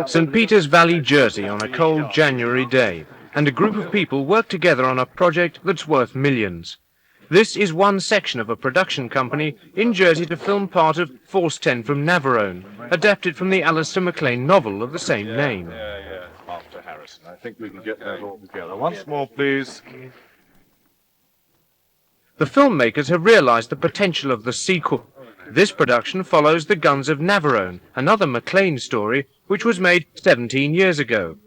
St. Peter's Valley, Jersey on a cold January day, and a group of people work together on a project that's worth millions. This is one section of a production company in Jersey to film part of Force 10 from Navarone, adapted from the Alistair MacLean novel of the same name. After Harrison. I think we can get that all together. Once more, please. The filmmakers have realized the potential of the sequel. This production follows The Guns of Navarone, another MacLean story which was made 17 years ago.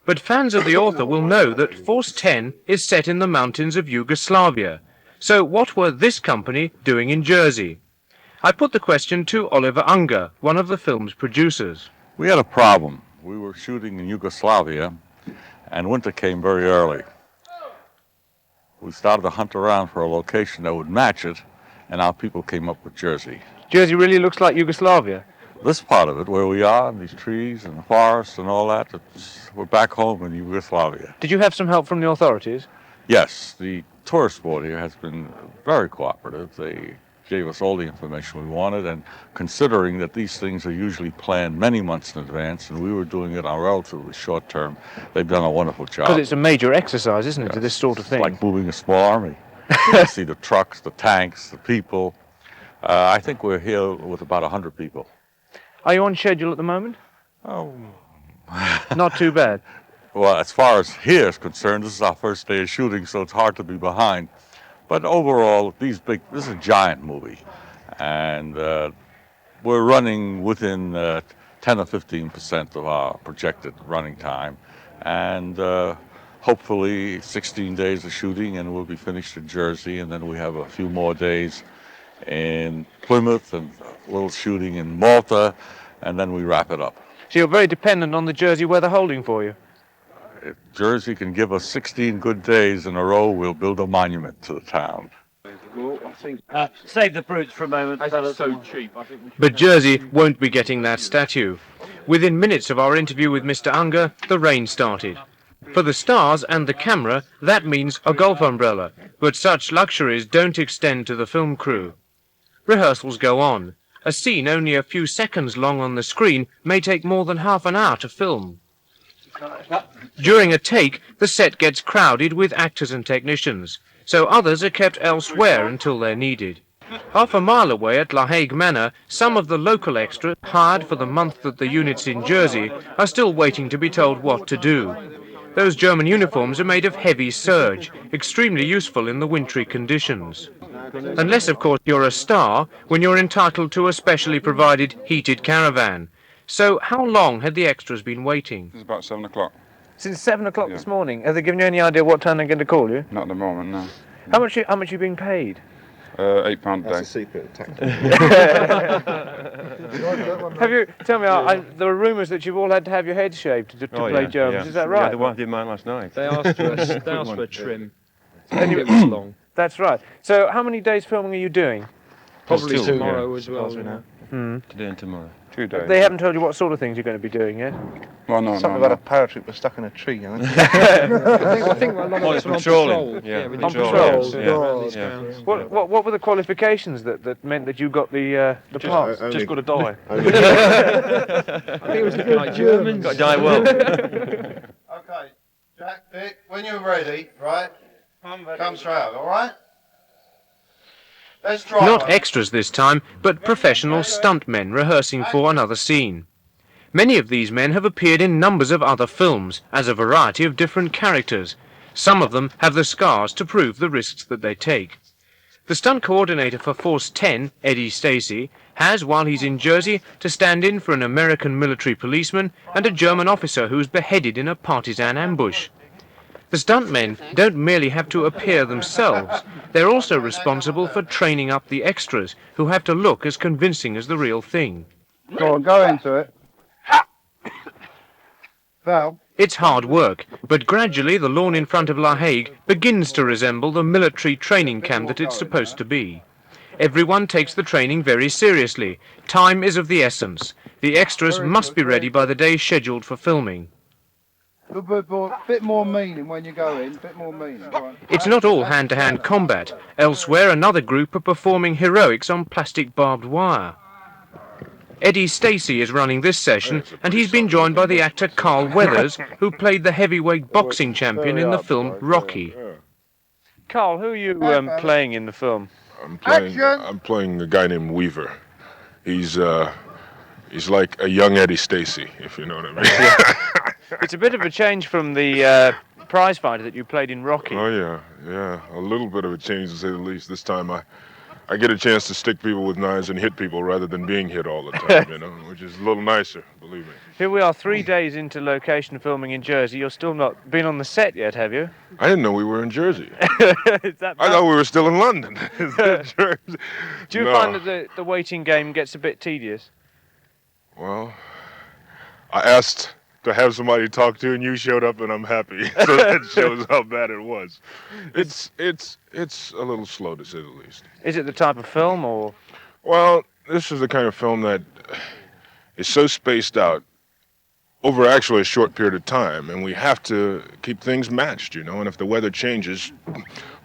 But fans of the author will know that Force 10 is set in the mountains of Yugoslavia. So what were this company doing in Jersey? I put the question to Oliver Unger, one of the film's producers. We had a problem. We were shooting in Yugoslavia, and winter came very early. We started to hunt around for a location that would match it, and our people came up with Jersey. Jersey really looks like Yugoslavia. This part of it, where we are, and these trees and the forests and all that, we're back home in Yugoslavia. Did you have some help from the authorities? Yes, the tourist board here has been very cooperative. They gave us all the information we wanted, and considering that these things are usually planned many months in advance, and we were doing it on relatively short term, they've done a wonderful job. Because it's a major exercise, isn't it, Yes, to this sort of thing? It's like moving a small army. You see the trucks, the tanks, the people. I think we're here with about 100 people. Are you on schedule at the moment? Oh. Not too bad. Well, as far as here is concerned, this is our first day of shooting, so it's hard to be behind. But overall, this is a giant movie, and we're running within 10 or 15% of our projected running time, and hopefully 16 days of shooting, and we'll be finished in Jersey, and then we have a few more days in Plymouth and a little shooting in Malta, and then we wrap it up. So you're very dependent on the Jersey weather holding for you? If Jersey can give us 16 good days in a row, we'll build a monument to the town. Save the brutes for a moment. It's so cheap. But Jersey won't be getting that statue. Within minutes of our interview with Mr. Unger, the rain started. For the stars and the camera, that means a golf umbrella, but such luxuries don't extend to the film crew. Rehearsals go on. A scene only a few seconds long on the screen may take more than half an hour to film. During a take, the set gets crowded with actors and technicians, so others are kept elsewhere until they're needed. Half a mile away at La Hague Manor, some of the local extras, hired for the month that the unit's in Jersey, are still waiting to be told what to do. Those German uniforms are made of heavy serge, extremely useful in the wintry conditions. Unless, of course, you're a star, when you're entitled to a specially provided heated caravan. So how long had the extras been waiting? It's about 7 o'clock. Since 7 o'clock this morning. Have they given you any idea what time they're going to call you? Not at the moment, no. How much are you being paid? £8 a day. That's a secret tactic. Tell me, there are rumours that you've all had to have your head shaved to play Germans. Yeah. Is that right? Yeah, the wife did mine last night. They asked for a trim. And it was long. That's right. So how many days filming are you doing? Probably Still, tomorrow as well. Today and tomorrow. 2 days. They haven't told you what sort of things you're going to be doing yet? Well, no, Something no, about no. a paratrooper stuck in a tree, you know? I think a lot of Well, us it's are on patrolling. patrol. Yeah, with on the patrol. patrols, Yeah. around these Yeah. grounds. What were the qualifications that meant that you got the part? Just got to die. I think it was a bit like Germans. Got to die well. Okay, Jack, Dick, when you're ready, right? Come straight out, all right? Let's try. Not extras this time, but professional stuntmen rehearsing for another scene. Many of these men have appeared in numbers of other films as a variety of different characters. Some of them have the scars to prove the risks that they take. The stunt coordinator for Force 10, Eddie Stacy, has, while he's in Jersey, to stand in for an American military policeman and a German officer who was beheaded in a partisan ambush. The stuntmen don't merely have to appear themselves, they're also responsible for training up the extras, who have to look as convincing as the real thing. Go on, go into it. Val. It's hard work, but gradually the lawn in front of La Hague begins to resemble the military training camp that it's supposed to be. Everyone takes the training very seriously. Time is of the essence. The extras must be ready by the day scheduled for filming. A bit more meaning when you go in, bit more meaning. Right. It's not all hand-to-hand combat. Elsewhere, another group are performing heroics on plastic barbed wire. Eddie Stacey is running this session, and he's been joined by the actor Carl Weathers, who played the heavyweight boxing champion in the film Rocky. Carl, who are you playing in the film? I'm playing a guy named Weaver. He's like a young Eddie Stacey, if you know what I mean. It's a bit of a change from the prize fighter that you played in Rocky. Oh yeah, a little bit of a change to say the least. This time I get a chance to stick people with knives and hit people rather than being hit all the time, you know, which is a little nicer, believe me. Here we are 3 days into location filming in Jersey. You're still not been on the set yet, have you? I didn't know we were in Jersey. Is that I thought we were still in London. Do you find that the waiting game gets a bit tedious? Well, I asked to have somebody to talk to, and you showed up, and I'm happy. So that shows how bad it was. It's a little slow, to say the least. Is it the type of film, or? Well, this is the kind of film that is so spaced out over actually a short period of time, and we have to keep things matched, you know, and if the weather changes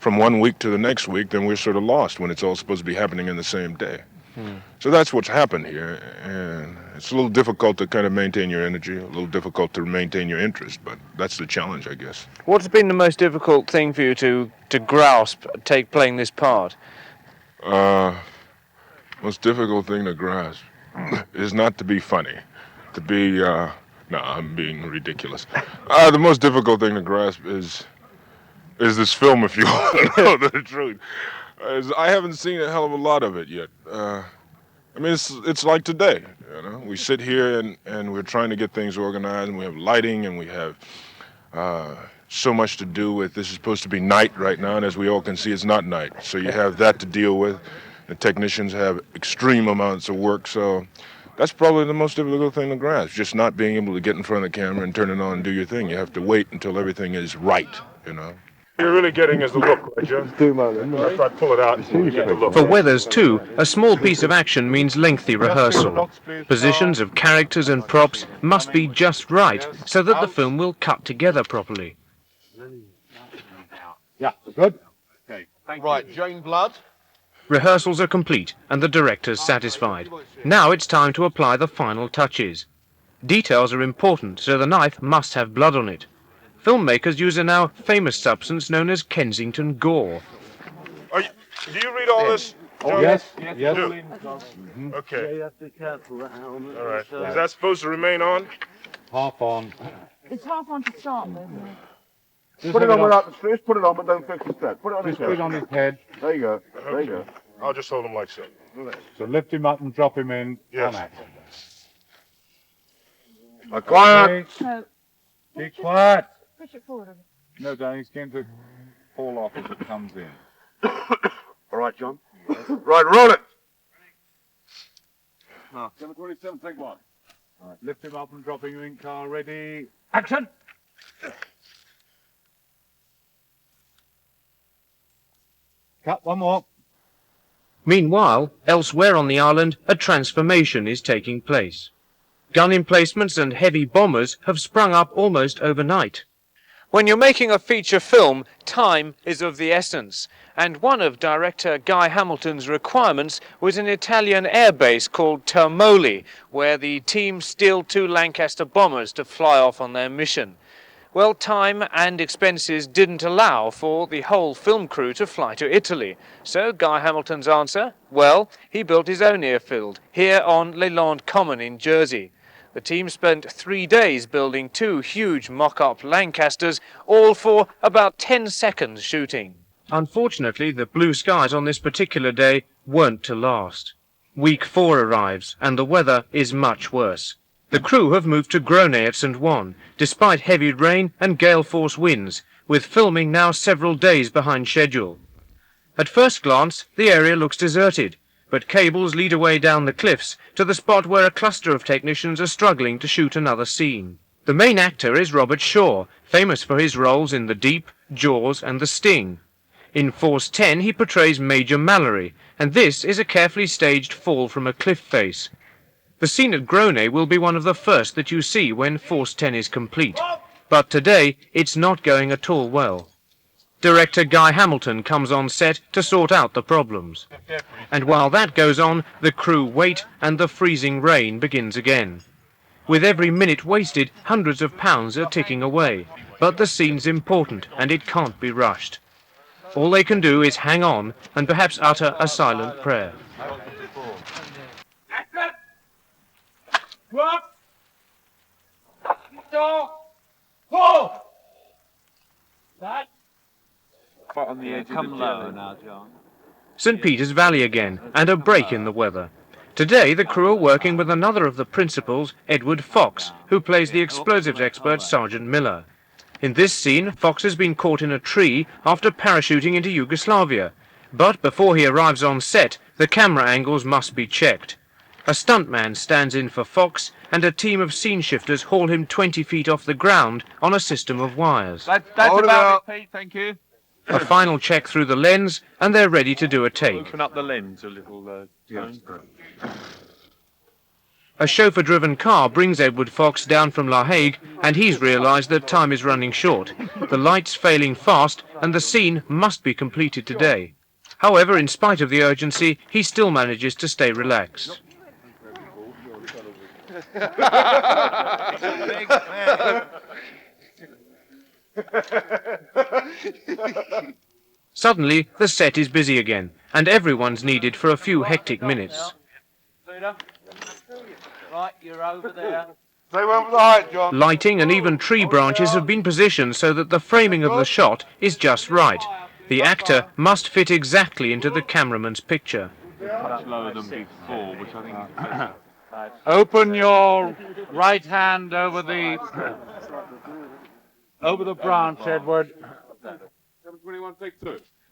from one week to the next week, then we're sort of lost when it's all supposed to be happening in the same day. So that's what's happened here, and it's a little difficult to kind of maintain your energy, a little difficult to maintain your interest, but that's the challenge, I guess. What's been the most difficult thing for you to grasp, playing this part? Most difficult thing to grasp is not to be funny, to be, no, I'm being ridiculous. The most difficult thing to grasp is this film, if you want to know the truth. I haven't seen a hell of a lot of it yet. I mean, it's like today, you know. We sit here and we're trying to get things organized, and we have lighting, and we have so much to do with. This is supposed to be night right now, and as we all can see, it's not night. So you have that to deal with. The technicians have extreme amounts of work, so that's probably the most difficult thing to grasp, just not being able to get in front of the camera and turn it on and do your thing. You have to wait until everything is right, you know. You're really getting is the look, right, Joe? If I pull it out, you get the look. For Weathers, too, a small piece of action means lengthy rehearsal. Positions of characters and props must be just right so that the film will cut together properly. Yeah, good. Okay. Right, Jane Blood. Rehearsals are complete and the director's satisfied. Now it's time to apply the final touches. Details are important, so the knife must have blood on it. Filmmakers use a now famous substance known as Kensington gore. Do you read all this, Joe? Yes. You do? Okay. You have to be careful. All right. Is that supposed to remain on? Half on. It's half on to start with. Put it on without the stretch. Put it on, but don't fix his head. Put it on his head. Put it on his head. There you go. There you go. I'll just hold him like so. So lift him up and drop him in. Yes. On action. Quiet. No. Be quiet. Push it forward. No, Danny, it's going to fall off as it comes in. All right, John. Right, roll it. 727, take one. All right, lift him up and drop him in. Car ready. Action. Cut, one more. Meanwhile, elsewhere on the island, a transformation is taking place. Gun emplacements and heavy bombers have sprung up almost overnight. When you're making a feature film, time is of the essence. And one of director Guy Hamilton's requirements was an Italian airbase called Termoli, where the team steal 2 Lancaster bombers to fly off on their mission. Well, time and expenses didn't allow for the whole film crew to fly to Italy. So Guy Hamilton's answer? Well, he built his own airfield, here on Leland Common in Jersey. The team spent 3 days building 2 huge mock-up Lancasters, all for about 10 seconds shooting. Unfortunately, the blue skies on this particular day weren't to last. Week 4 arrives, and the weather is much worse. The crew have moved to Grone at St. Juan, despite heavy rain and gale-force winds, with filming now several days behind schedule. At first glance, the area looks deserted, but cables lead away down the cliffs to the spot where a cluster of technicians are struggling to shoot another scene. The main actor is Robert Shaw, famous for his roles in The Deep, Jaws and The Sting. In Force 10 he portrays Major Mallory, and this is a carefully staged fall from a cliff face. The scene at Grone will be one of the first that you see when Force 10 is complete. But today it's not going at all well. Director Guy Hamilton comes on set to sort out the problems. And while that goes on, the crew wait and the freezing rain begins again. With every minute wasted, hundreds of pounds are ticking away. But the scene's important and it can't be rushed. All they can do is hang on and perhaps utter a silent prayer. On the edge come lower now, John. St. Peter's Valley again, and a break in the weather. Today the crew are working with another of the principals, Edward Fox, who plays the explosives expert Sergeant Miller. In this scene, Fox has been caught in a tree after parachuting into Yugoslavia. But before he arrives on set, the camera angles must be checked. A stuntman stands in for Fox, and a team of scene shifters haul him 20 feet off the ground on a system of wires. That's about it, Pete, thank you. A final check through the lens, and they're ready to do a take. Open up the lens a little, A chauffeur-driven car brings Edward Fox down from La Hague, and he's realised that time is running short. The light's failing fast, and the scene must be completed today. However, in spite of the urgency, he still manages to stay relaxed. Suddenly, the set is busy again, and everyone's needed for a few hectic minutes. Right, you're over there. They went with the height, John. Lighting and even tree branches have been positioned so that the framing of the shot is just right. The actor must fit exactly into the cameraman's picture. Much lower than before, which I think is... Open your right hand over the branch, Edward.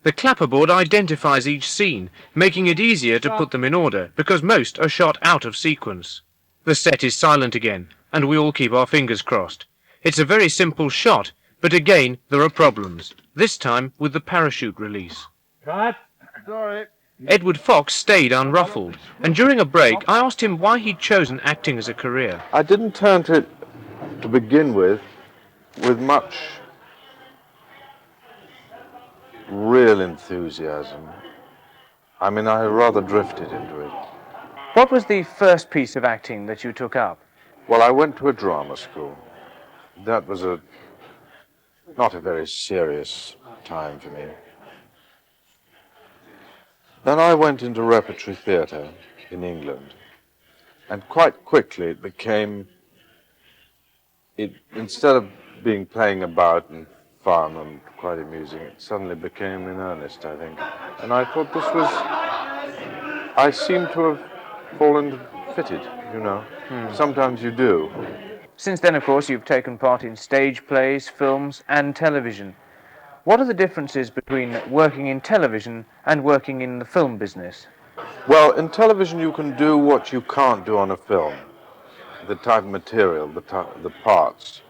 The clapperboard identifies each scene, making it easier to put them in order, because most are shot out of sequence. The set is silent again, and we all keep our fingers crossed. It's a very simple shot, but again there are problems, this time with the parachute release. Cut. Sorry. Edward Fox stayed unruffled, and during a break I asked him why he'd chosen acting as a career. I didn't turn to it to begin with much real enthusiasm. I mean, I rather drifted into it. What was the first piece of acting that you took up? Well, I went to a drama school. That was not a very serious time for me. Then I went into repertory theatre in England, and quite quickly it became, instead of being playing about and fun and quite amusing, it suddenly became in earnest, I think. And I thought I seem to have fallen fitted, you know. Sometimes you do. Since then, of course, you've taken part in stage plays, films and television. What are the differences between working in television and working in the film business? Well, in television you can do what you can't do on a film. The type of material, the parts.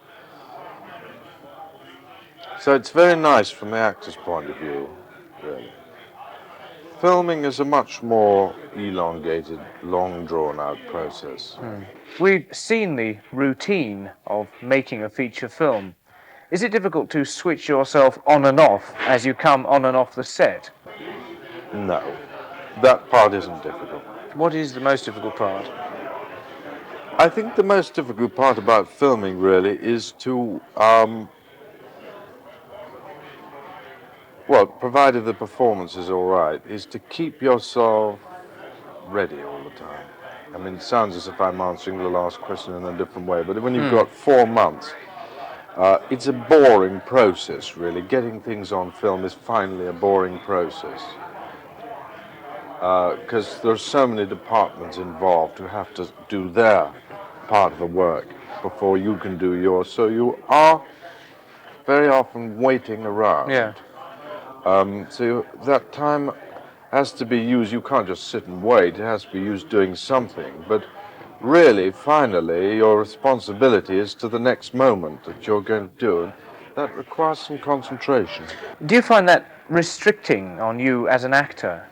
So it's very nice from the actor's point of view, really. Filming is a much more elongated, long drawn-out process. We've seen the routine of making a feature film. Is it difficult to switch yourself on and off as you come on and off the set? No, that part isn't difficult. What is the most difficult part? I think the most difficult part about filming, really, is to, well, provided the performance is all right, is to keep yourself ready all the time. I mean, it sounds as if I'm answering the last question in a different way, but when you've got 4 months, it's a boring process, really. Getting things on film is finally a boring process. Because there's so many departments involved who have to do their part of the work before you can do yours. So you are very often waiting around. Yeah. So that time has to be used. You can't just sit and wait. It has to be used doing something. But really, finally, your responsibility is to the next moment that you're going to do. And that requires some concentration. Do you find that restricting on you as an actor?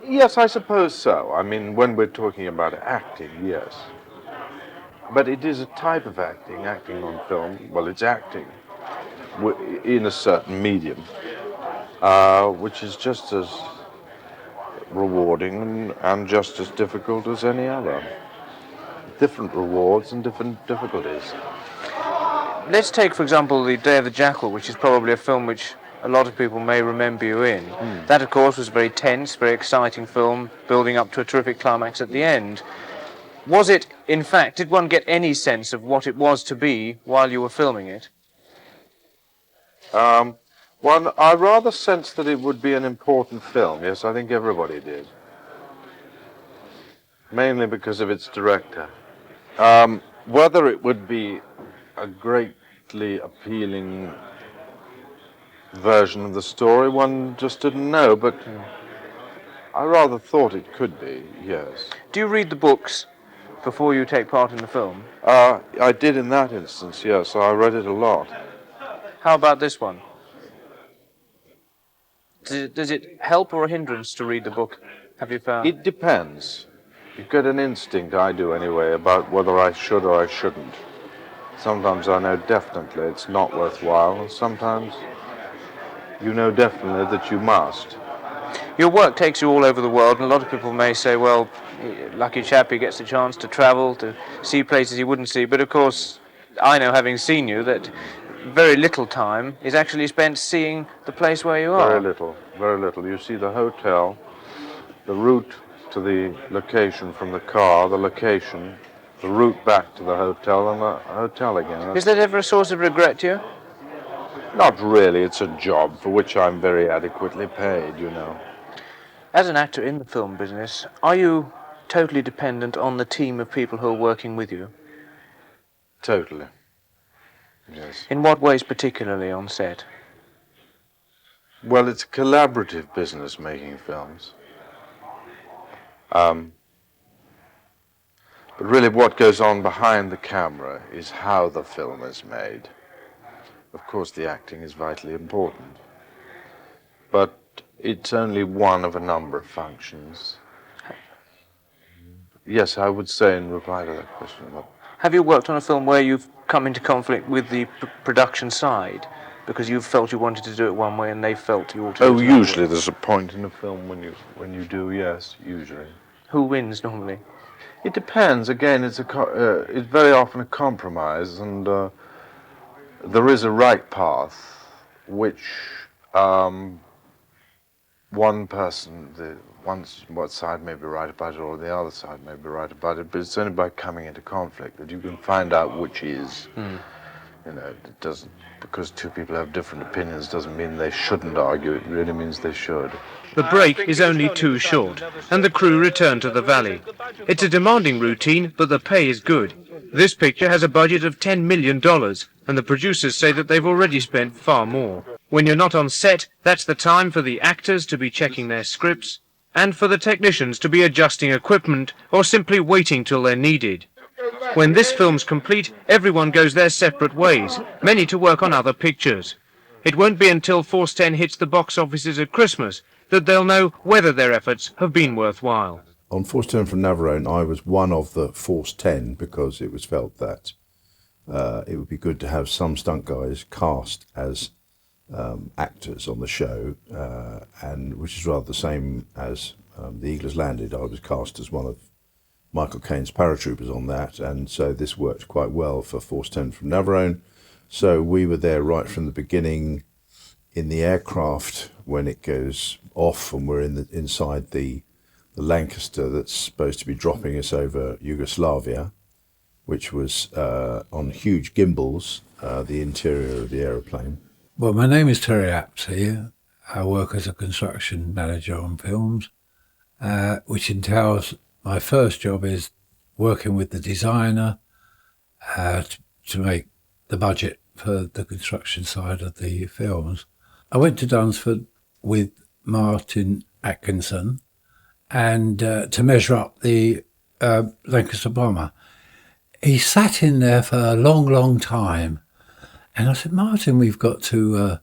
Yes, I suppose so. I mean, when we're talking about acting, yes. But it is a type of acting on film. Well, it's acting. in a certain medium, which is just as rewarding and just as difficult as any other. Different rewards and different difficulties. Let's take, for example, The Day of the Jackal, which is probably a film which a lot of people may remember you in. That, of course, was a very tense, very exciting film, building up to a terrific climax at the end. Was it, in fact, did one get any sense of what it was to be while you were filming it? Well, I rather sensed that it would be an important film. Yes, I think everybody did. Mainly because of its director. Whether it would be a greatly appealing version of the story, one just didn't know, but I rather thought it could be, yes. Do you read the books before you take part in the film? I did in that instance, yes. I read it a lot. How about this one? Does it help or a hindrance to read the book, have you found? It depends. You get an instinct, I do anyway, about whether I should or I shouldn't. Sometimes I know definitely it's not worthwhile, and sometimes you know definitely that you must. Your work takes you all over the world, and a lot of people may say, well, lucky chap, he gets a chance to travel, to see places he wouldn't see. But of course, I know, having seen you, that very little time is actually spent seeing the place where you are. Very little, very little. You see the hotel, the route to the location from the car, the location, the route back to the hotel, and the hotel again. Is that ever a source of regret to you? Not really. It's a job for which I'm very adequately paid, you know. As an actor in the film business, are you totally dependent on the team of people who are working with you? Totally. Yes. In what ways particularly on set? Well, it's a collaborative business, making films. But really what goes on behind the camera is how the film is made. Of course, the acting is vitally important. But it's only one of a number of functions. Yes, I would say in reply to that question. Have you worked on a film where you've come into conflict with the production side because you felt you wanted to do it one way and they felt you ought to do it another way? Usually there's a point in a film when you do, yes, usually. Who wins normally? It depends. Again, it's very often a compromise, and there is a right path, which one side may be right about it, or the other side may be right about it. But it's only by coming into conflict that you can find out which is. You know, it doesn't, because two people have different opinions doesn't mean they shouldn't argue. It really means they should. The break is only too short, and the crew return to the valley. It's a demanding routine, but the pay is good. This picture has a budget of $10 million, and the producers say that they've already spent far more. When you're not on set, that's the time for the actors to be checking their scripts, and for the technicians to be adjusting equipment, or simply waiting till they're needed. When this film's complete, everyone goes their separate ways, many to work on other pictures. It won't be until Force 10 hits the box offices at Christmas that they'll know whether their efforts have been worthwhile. On Force 10 from Navarone, I was one of the Force 10 because it was felt that it would be good to have some stunt guys cast as actors on the show, and which is rather the same as The Eagle Has Landed. I was cast as one of Michael Caine's paratroopers on that, and so this worked quite well for Force 10 from Navarone. So we were there right from the beginning in the aircraft when it goes off, and we're inside the Lancaster that's supposed to be dropping us over Yugoslavia, which was on huge gimbals, the interior of the aeroplane. Well, my name is Terry Apsey. I work as a construction manager on films, which entails my first job is working with the designer to make the budget for the construction side of the films. I went to Dunsford with Martin Atkinson and to measure up the Lancaster bomber. He sat in there for a long, long time. And I said, Martin, we've got to,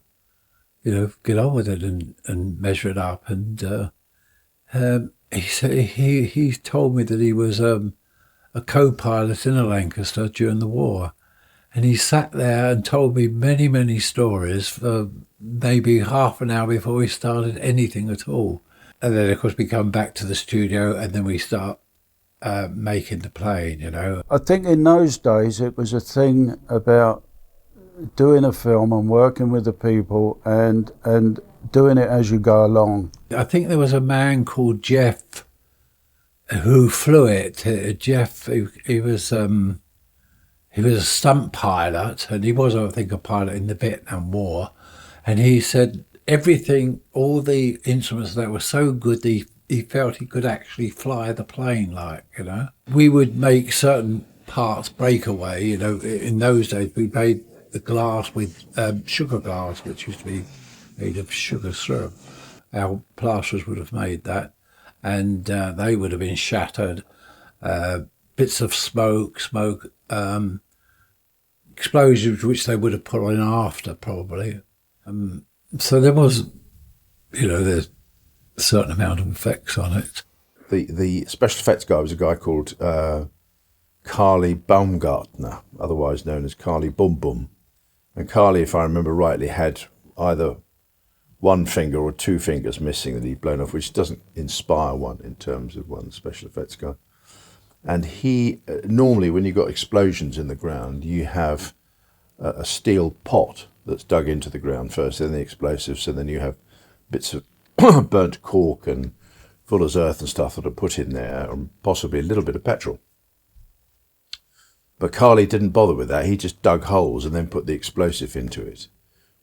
get on with it and measure it up. And he said he told me that he was a co-pilot in a Lancaster during the war, And he sat there and told me many, many stories for maybe half an hour before we started anything at all. And then, of course, we come back to the studio and then we start making the plane, you know. I think in those days it was a thing about doing a film and working with the people and doing it as you go along. I think there was a man called Jeff who flew it. Jeff, he was a stunt pilot, and he was, I think, a pilot in the Vietnam War. And he said everything, all the instruments that were so good, he felt he could actually fly the plane, like, you know. We would make certain parts break away, you know. In those days, we made the glass with sugar glass, which used to be made of sugar syrup. Our plasterers would have made that, and they would have been shattered. Bits of smoke, explosions which they would have put on after, probably. So there was, you know, there's a certain amount of effects on it. The special effects guy was a guy called Carly Baumgartner, otherwise known as Carly Bum Bum. And Carly, if I remember rightly, had either one finger or two fingers missing that he'd blown off, which doesn't inspire one in terms of one special effects guy. And he, normally when you've got explosions in the ground, you have a steel pot that's dug into the ground first, then the explosives, and then you have bits of burnt cork and fuller's earth and stuff that are put in there, and possibly a little bit of petrol. But Carly didn't bother with that. He just dug holes and then put the explosive into it,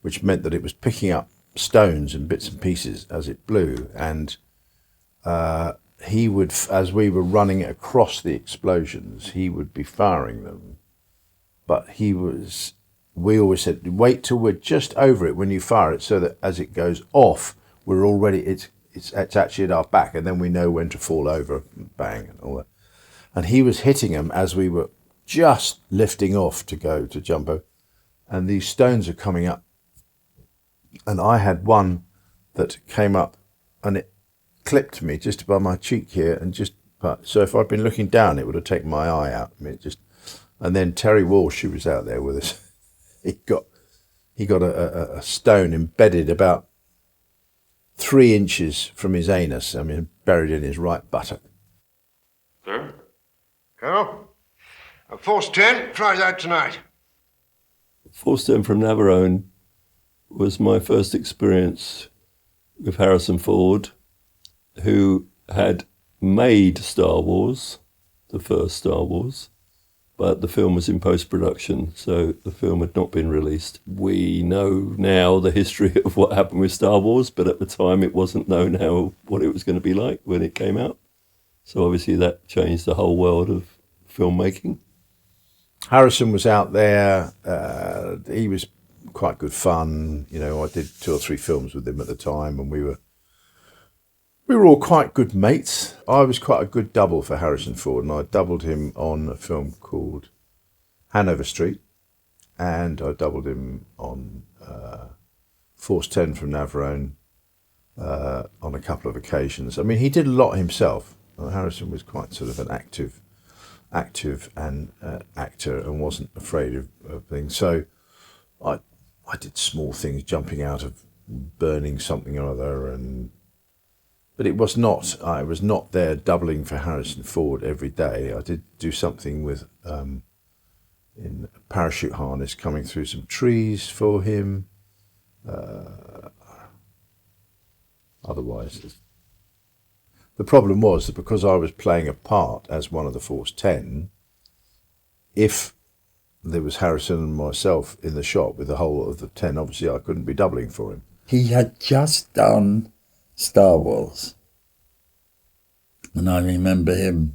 which meant that it was picking up stones and bits and pieces as it blew. And he would, as we were running across the explosions, he would be firing them. But we always said, wait till we're just over it when you fire it, so that as it goes off, we're already, it's actually at our back, and then we know when to fall over, and bang, and all that. And he was hitting them as we were just lifting off to go to jump over, and these stones are coming up. And I had one that came up and it clipped me just above my cheek here, and so if I'd been looking down, it would have taken my eye out. I mean, and then Terry Walsh, who was out there with us, he got a stone embedded about 3 inches from his anus. I mean, buried in his right buttock. Sir? Colonel? Force 10, try that tonight. Force 10 from Navarone was my first experience with Harrison Ford, who had made Star Wars, the first Star Wars, but the film was in post-production, so the film had not been released. We know now the history of what happened with Star Wars, but at the time it wasn't known what it was going to be like when it came out. So obviously that changed the whole world of filmmaking. Harrison was out there. He was quite good fun. You know, I did 2 or 3 films with him at the time, and we were all quite good mates. I was quite a good double for Harrison Ford, and I doubled him on a film called Hanover Street, and I doubled him on Force 10 from Navarone on a couple of occasions. I mean, he did a lot himself. Harrison was quite sort of an active and actor, and wasn't afraid of things. So I did small things, jumping out of burning something or other, but I was not there doubling for Harrison Ford every day. I did do something with in a parachute harness coming through some trees for him. Otherwise, the problem was that because I was playing a part as one of the Force 10, if there was Harrison and myself in the shot with the whole of the 10, obviously I couldn't be doubling for him. He had just done Star Wars, and I remember him,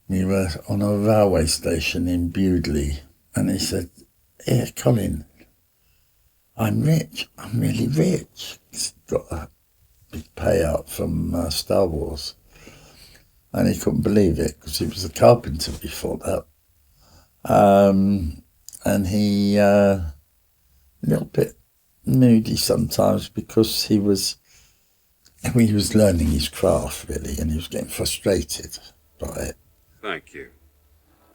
we were on a railway station in Bewdley, and he said, "Here, Colin, I'm rich, I'm really rich." He's got a big payout from Star Wars, and he couldn't believe it because he was a carpenter before that. And he a little bit moody sometimes because he was learning his craft really, and he was getting frustrated by it. Thank you.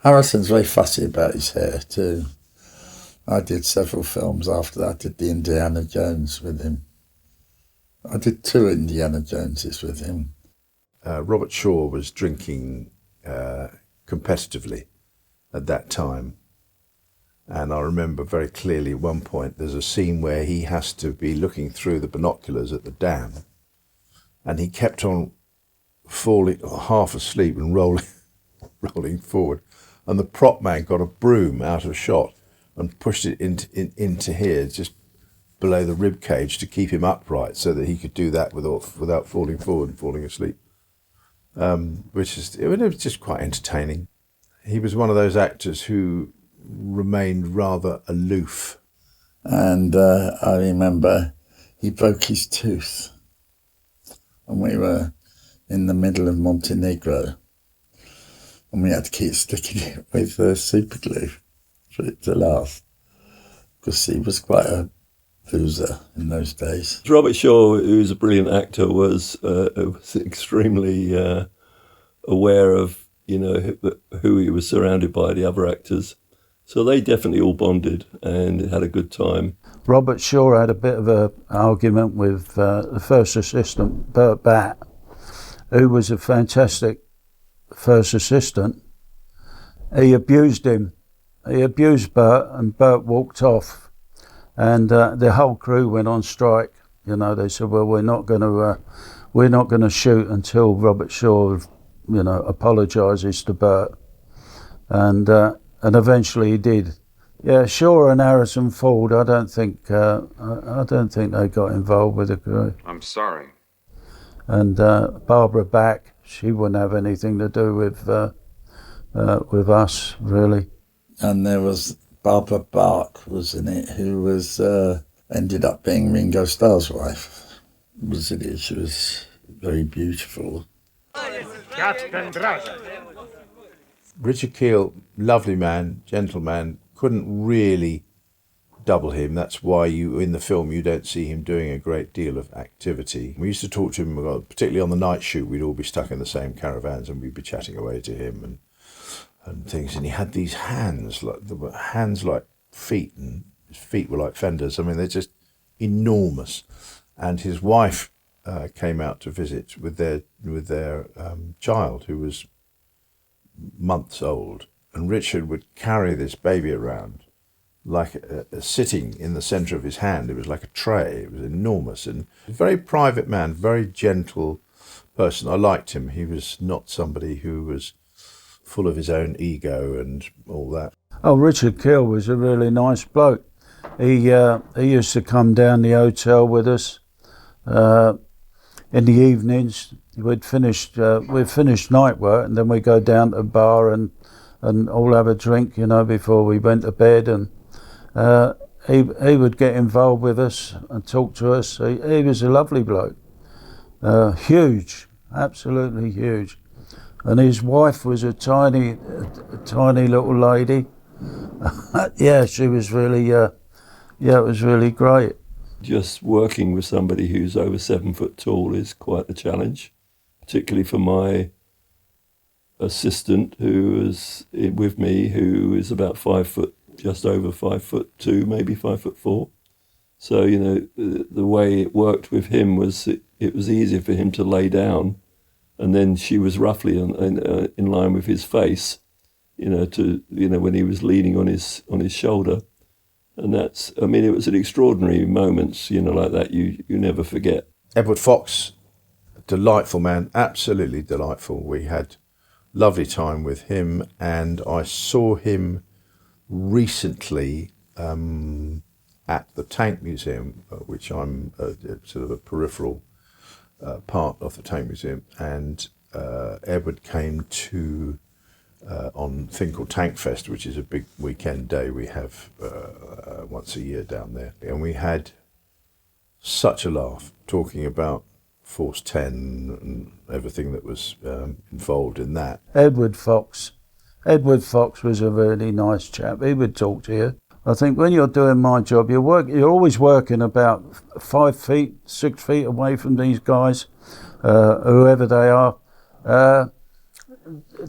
Harrison's very fussy about his hair too. I did several films after that. I did the Indiana Jones with him. I did 2 Indiana Joneses with him. Robert Shaw was drinking competitively at that time. And I remember very clearly at one point there's a scene where he has to be looking through the binoculars at the dam, and he kept on falling half asleep and rolling forward. And the prop man got a broom out of shot and pushed it into here, just below the rib cage, to keep him upright so that he could do that without falling forward and falling asleep. It was just quite entertaining. He was one of those actors who remained rather aloof. And I remember he broke his tooth, and we were in the middle of Montenegro, and we had to keep sticking it with super glue for it to last, because he was quite a loser in those days. Robert Shaw, who's a brilliant actor, was extremely aware of, who he was surrounded by, the other actors. So they definitely all bonded and had a good time. Robert Shaw had a bit of an argument with the first assistant, Bert Batt, who was a fantastic first assistant. He abused him. He abused Bert, and Bert walked off. And the whole crew went on strike. They said, well, we're not going to shoot until Robert Shaw, apologises to Bert. And eventually he did. Yeah, Shaw and Harrison Ford, I don't think they got involved with the crew. I'm sorry. And Barbara Back, she wouldn't have anything to do with us, really. And there was Barbara Bach was in it, who was ended up being Ringo Starr's wife. She was very beautiful. Richard Keel, lovely man, gentleman, couldn't really double him. That's why in the film you don't see him doing a great deal of activity. We used to talk to him, particularly on the night shoot. We'd all be stuck in the same caravans and we'd be chatting away to him and things. And he had these hands like feet, and his feet were like fenders. I mean, they're just enormous. And his wife came out to visit with their child, who was months old, and Richard would carry this baby around like sitting in the centre of his hand. It was like a tray. It was enormous, and a very private man, very gentle person. I liked him. He was not somebody who was full of his own ego and all that. Oh, Richard Keel was a really nice bloke. He used to come down the hotel with us in the evenings. We'd finished night work, and then we'd go down to the bar and all have a drink, before we went to bed. And he would get involved with us and talk to us. He was a lovely bloke, huge, absolutely huge. And his wife was a tiny little lady. Yeah, she was really, it was really great. Just working with somebody who's over 7 foot tall is quite a challenge, particularly for my assistant who is with me, who is about 5 foot, just over 5'2", maybe 5'4". So, the way it worked with him was it was easier for him to lay down, and then she was roughly in line with his face, when he was leaning on his shoulder. And it was an extraordinary moments, like that you never forget. Edward Fox, delightful man, absolutely delightful. We had lovely time with him, and I saw him recently at the Tank Museum, which I'm sort of a peripheral part of the Tank Museum, and Edward came to on a thing called Tank Fest, which is a big weekend day we have once a year down there. And we had such a laugh talking about Force 10 and everything that was involved in that. Edward Fox was a really nice chap. He would talk to you. I think when you're doing my job, you're always working about 5 feet, 6 feet away from these guys, whoever they are,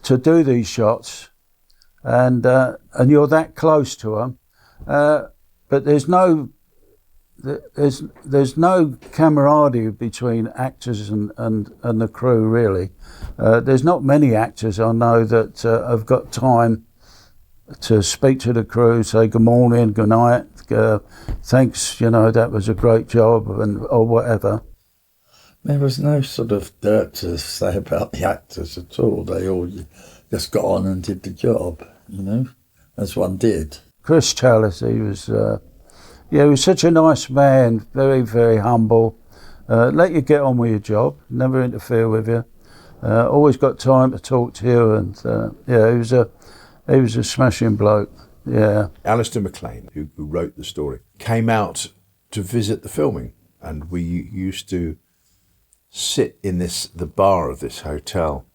to do these shots, and you're that close to them, But there's no camaraderie between actors and the crew, really. There's not many actors I know that have got time to speak to the crew, say good morning, good night, thanks, that was a great job, or whatever. There was no sort of dirt to say about the actors at all. They all just got on and did the job, as one did. Chris Chalice, he was such a nice man, very, very humble. Let you get on with your job, never interfere with you. Always got time to talk to you, and he was a smashing bloke. Yeah. Alistair MacLean, who wrote the story, came out to visit the filming, and we used to sit in the bar of this hotel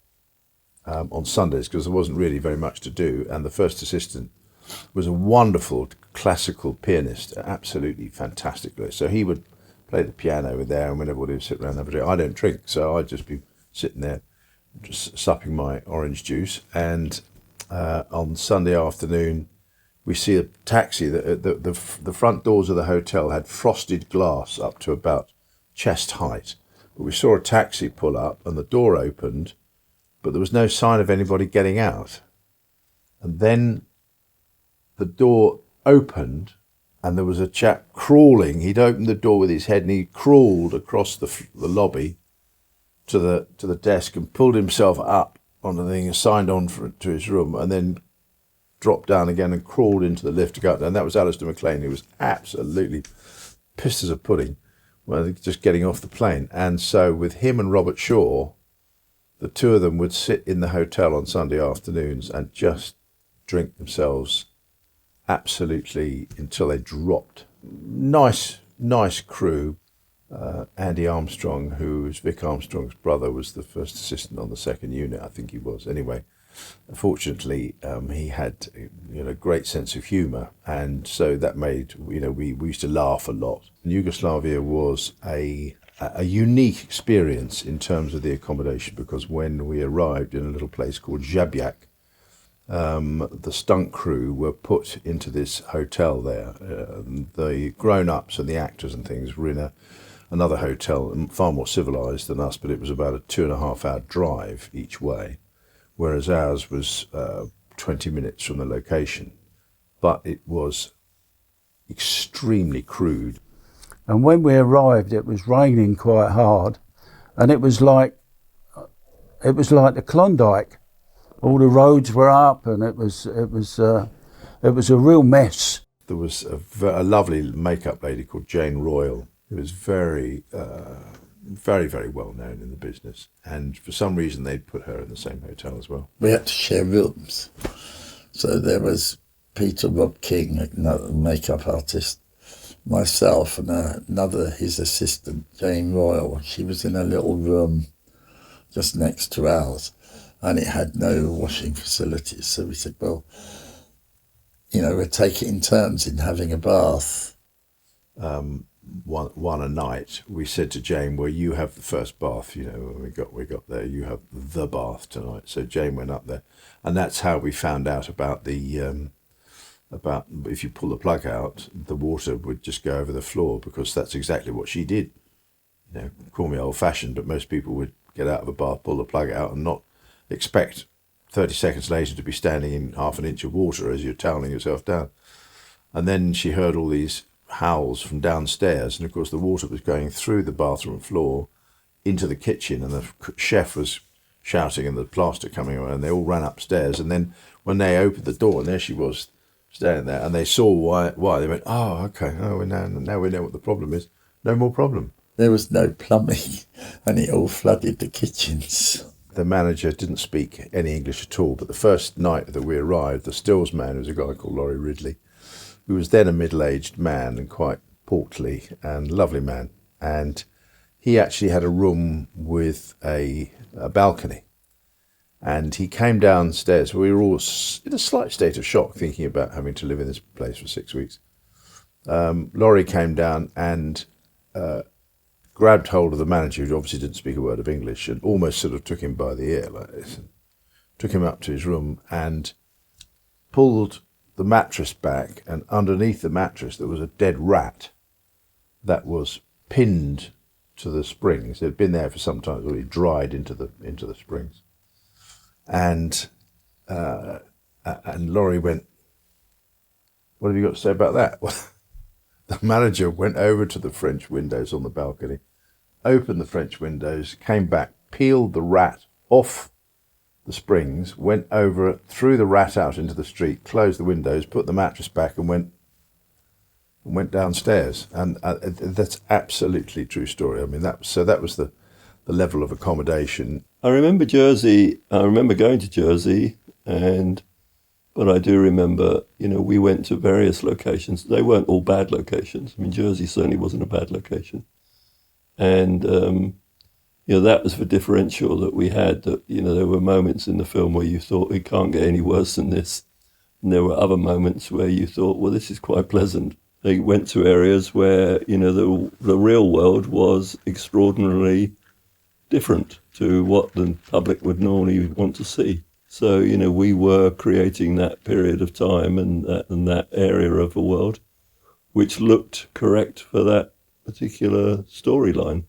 on Sundays because there wasn't really very much to do, and the first assistant was a wonderful classical pianist, absolutely fantastic. So he would play the piano there, and everybody would sit around and have a drink. I don't drink, so I'd just be sitting there just supping my orange juice, and on Sunday afternoon we see a taxi. The front doors of the hotel had frosted glass up to about chest height. But we saw a taxi pull up and the door opened, but there was no sign of anybody getting out. And then the door opened and there was a chap crawling. He'd opened the door with his head and he crawled across the lobby to the desk and pulled himself up on the thing and signed on to his room, and then dropped down again and crawled into the lift to go up there. And that was Alistair MacLean, who was absolutely pissed as a pudding. Well, just getting off the plane. And so with him and Robert Shaw, the two of them would sit in the hotel on Sunday afternoons and just drink themselves absolutely until they dropped. Nice crew. Andy Armstrong, who was Vic Armstrong's brother, was the first assistant on the second unit, I think he was. Anyway, fortunately, he had a great sense of humour, and so that made we used to laugh a lot. Yugoslavia was a unique experience in terms of the accommodation, because when we arrived in a little place called Žabljak, the stunt crew were put into this hotel there. The grown-ups and the actors and things were in another hotel, far more civilised than us, but it was about a 2.5-hour drive each way, whereas ours was 20 minutes from the location. But it was extremely crude. And when we arrived, it was raining quite hard, and it was like the Klondike. All the roads were up, and it was a real mess. There was a lovely makeup lady called Jane Royal, who was very, very well known in the business, and for some reason they'd put her in the same hotel as well. We had to share rooms, so there was Peter Rob King, another makeup artist, myself, and his assistant Jane Royal. She was in a little room just next to ours, and it had no washing facilities. So we said, well, we'll take it in turns in having a bath. One a night, we said to Jane, well, you have the first bath, when we got there, you have the bath tonight. So Jane went up there, and that's how we found out about about if you pull the plug out, the water would just go over the floor, because that's exactly what she did. Call me old-fashioned, but most people would get out of a bath, pull the plug out, and not expect 30 seconds later to be standing in half an inch of water as you're toweling yourself down. And then she heard all these howls from downstairs, and of course the water was going through the bathroom floor into the kitchen, and the chef was shouting and the plaster coming away, and they all ran upstairs. And then when they opened the door, and there she was standing there, and they saw why they went, oh, okay, now we know what the problem is. No more problem. There was no plumbing, and it all flooded the kitchens. The manager didn't speak any English at all, but the first night that we arrived, the stills man was a guy called Laurie Ridley, who was then a middle-aged man and quite portly and lovely man. And he actually had a room with a balcony. And he came downstairs. We were all in a slight state of shock, thinking about having to live in this place for 6 weeks. Laurie came down and grabbed hold of the manager, who obviously didn't speak a word of English, and almost sort of took him by the ear like this, and took him up to his room and pulled the mattress back, and underneath the mattress there was a dead rat that was pinned to the springs. It had been there for some time, it was already dried into the springs. And Laurie went, "What have you got to say about that?" Well, the manager went over to the French windows on the balcony, opened the French windows, came back, peeled the rat off the springs, went over, threw the rat out into the street, closed the windows, put the mattress back, and went downstairs. And that's absolutely true story. I mean, that was the level of accommodation. I remember Jersey. I remember going to Jersey, but I do remember, we went to various locations. They weren't all bad locations. I mean, Jersey certainly wasn't a bad location. And, that was the differential that we had, that, there were moments in the film where you thought it can't get any worse than this. And there were other moments where you thought, well, this is quite pleasant. They went to areas where, the real world was extraordinarily different to what the public would normally want to see. So, we were creating that period of time and that area of the world, which looked correct for that particular storyline.